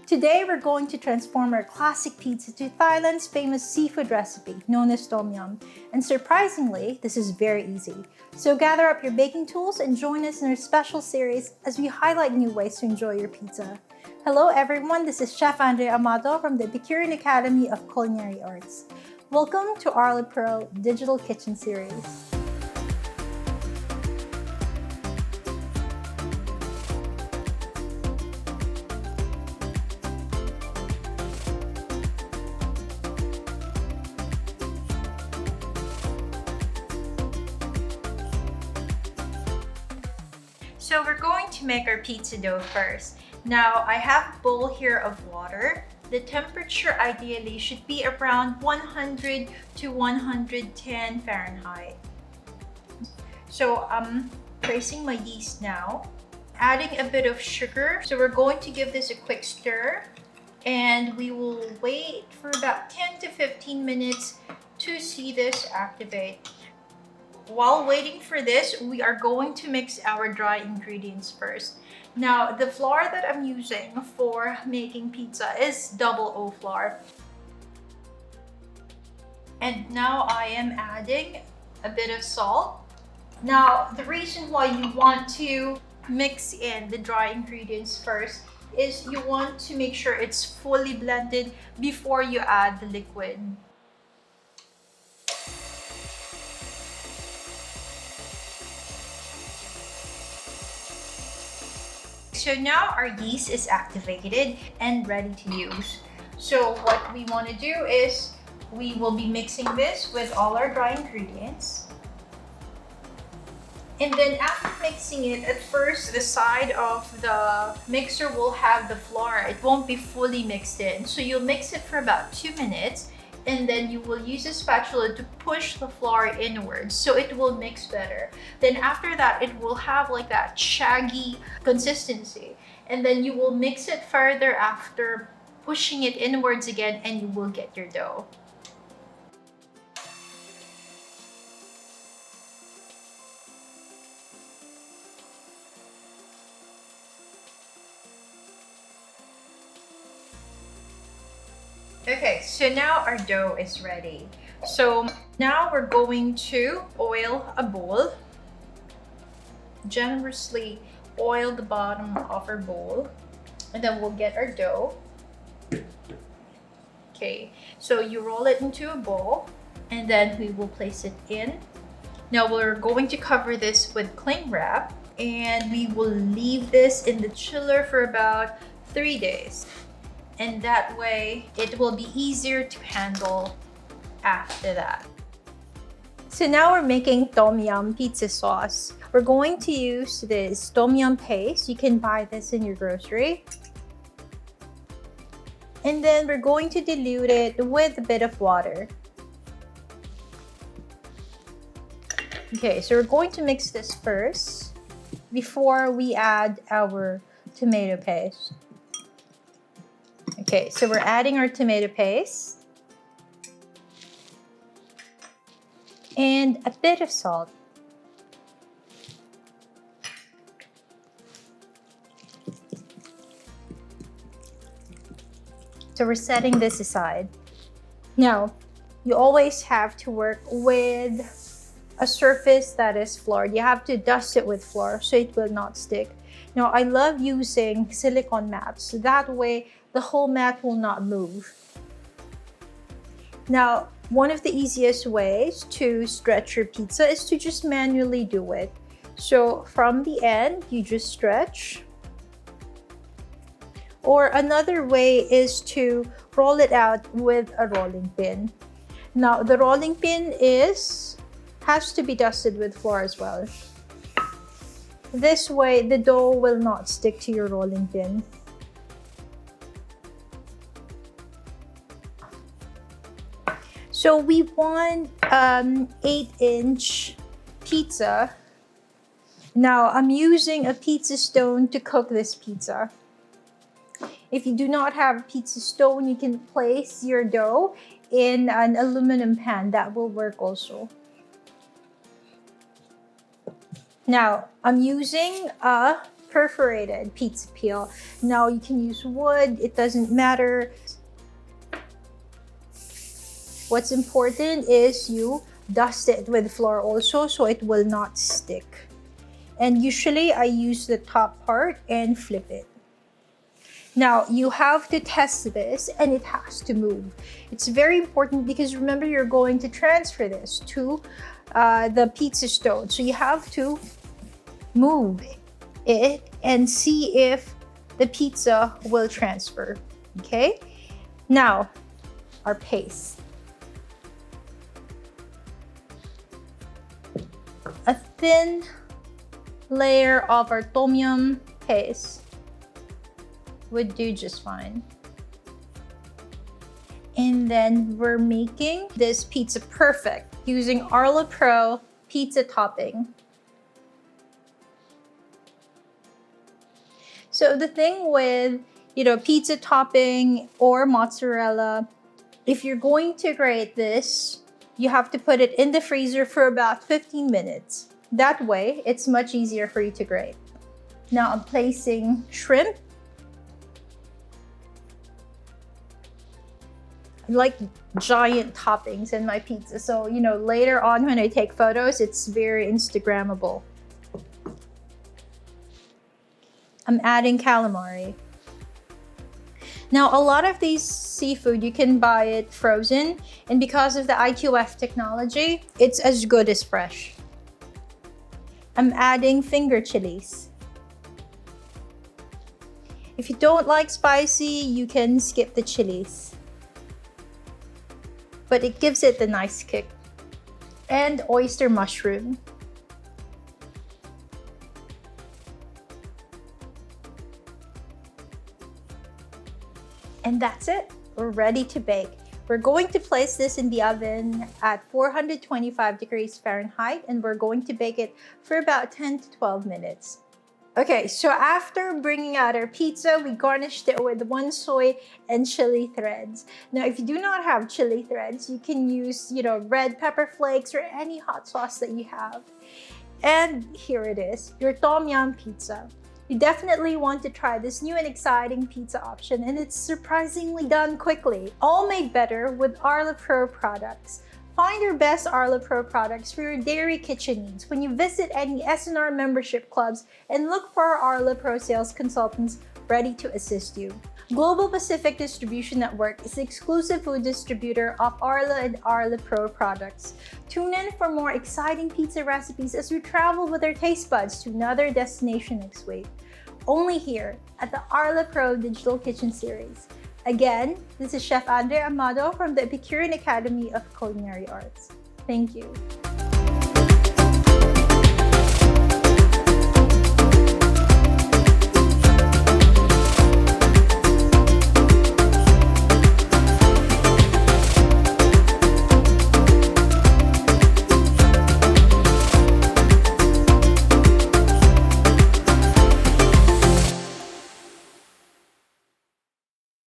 Today, we're going to transform our classic pizza to Thailand's famous seafood recipe known as Tom Yum. And surprisingly, this is very easy. So gather up your baking tools and join us in our special series as we highlight new ways to enjoy your pizza. Hello everyone, this is Chef Andrea Amado from the Epicurean Academy of Culinary Arts. Welcome to Arla Pearl Digital Kitchen Series. So we're going to make our pizza dough first. Now I have a bowl here of water. The temperature ideally should be around 100 to 110 Fahrenheit. So I'm placing my yeast now, adding a bit of sugar. So we're going to give this a quick stir and we will wait for about 10 to 15 minutes to see this activate. While waiting for this, we are going to mix our dry ingredients first. Now, the flour that I'm using for making pizza is double O flour. And now I am adding a bit of salt. Now, the reason why you want to mix in the dry ingredients first is you want to make sure it's fully blended before you add the liquid. So now our yeast is activated and ready to use. So what we want to do is we will be mixing this with all our dry ingredients. And then after mixing it, at first the side of the mixer will have the flour. It won't be fully mixed in. So you'll mix it for about 2 minutes and then you will use a spatula to push the flour inwards so it will mix better. Then after that, it will have like that shaggy consistency. And then you will mix it further after pushing it inwards again and you will get your dough. Okay, so now our dough is ready. So now we're going to oil a bowl. Generously oil the bottom of our bowl. And then we'll get our dough. Okay, so you roll it into a bowl and then we will place it in. Now we're going to cover this with cling wrap and we will leave this in the chiller for about 3 days. And that way, it will be easier to handle after that. So now we're making Tom Yum pizza sauce. We're going to use this Tom Yum paste. You can buy this in your grocery. And then we're going to dilute it with a bit of water. Okay, so we're going to mix this first before we add our tomato paste. Okay, so we're adding our tomato paste and a bit of salt. So we're setting this aside. Now, you always have to work with a surface that is floured. You have to dust it with flour so it will not stick. Now, I love using silicone mats. That way, the whole mat will not move. Now, one of the easiest ways to stretch your pizza is to just manually do it. So from the end, you just stretch. Or another way is to roll it out with a rolling pin. Now, the rolling pin has to be dusted with flour as well. This way, the dough will not stick to your rolling pin. So we want 8-inch pizza. Now I'm using a pizza stone to cook this pizza. If you do not have a pizza stone, you can place your dough in an aluminum pan. That will work also. Now I'm using a perforated pizza peel. Now you can use wood, it doesn't matter. What's important is you dust it with flour also so it will not stick. And usually I use the top part and flip it. Now you have to test this and it has to move. It's very important because remember you're going to transfer this to the pizza stone. So you have to move it and see if the pizza will transfer, okay? Now, our paste. A thin layer of our tom yum paste would do just fine. And then we're making this pizza perfect using Arla Pro pizza topping. So the thing with, pizza topping or mozzarella, if you're going to grate this, you have to put it in the freezer for about 15 minutes. That way, it's much easier for you to grate. Now I'm placing shrimp. I like giant toppings in my pizza. So, later on when I take photos, it's very Instagrammable. I'm adding calamari. Now, a lot of these seafood, you can buy it frozen. And because of the IQF technology, it's as good as fresh. I'm adding finger chilies. If you don't like spicy, you can skip the chilies. But it gives it a nice kick. And oyster mushroom. And that's it. We're ready to bake. We're going to place this in the oven at 425 degrees Fahrenheit, and we're going to bake it for about 10 to 12 minutes. Okay, so after bringing out our pizza, we garnished it with 1 soy and chili threads. Now, if you do not have chili threads, you can use, red pepper flakes or any hot sauce that you have. And here it is, your tom yum pizza. You definitely want to try this new and exciting pizza option, and it's surprisingly done quickly. All made better with Arla Pro products. Find your best Arla Pro products for your dairy kitchen needs when you visit any SNR membership clubs and look for our Arla Pro sales consultants ready to assist you. Global Pacific Distribution Network is the exclusive food distributor of Arla and Arla Pro products. Tune in for more exciting pizza recipes as we travel with our taste buds to another destination next week. Only here at the Arla Pro Digital Kitchen Series. Again, this is Chef Andrea Amado from the Epicurean Academy of Culinary Arts. Thank you.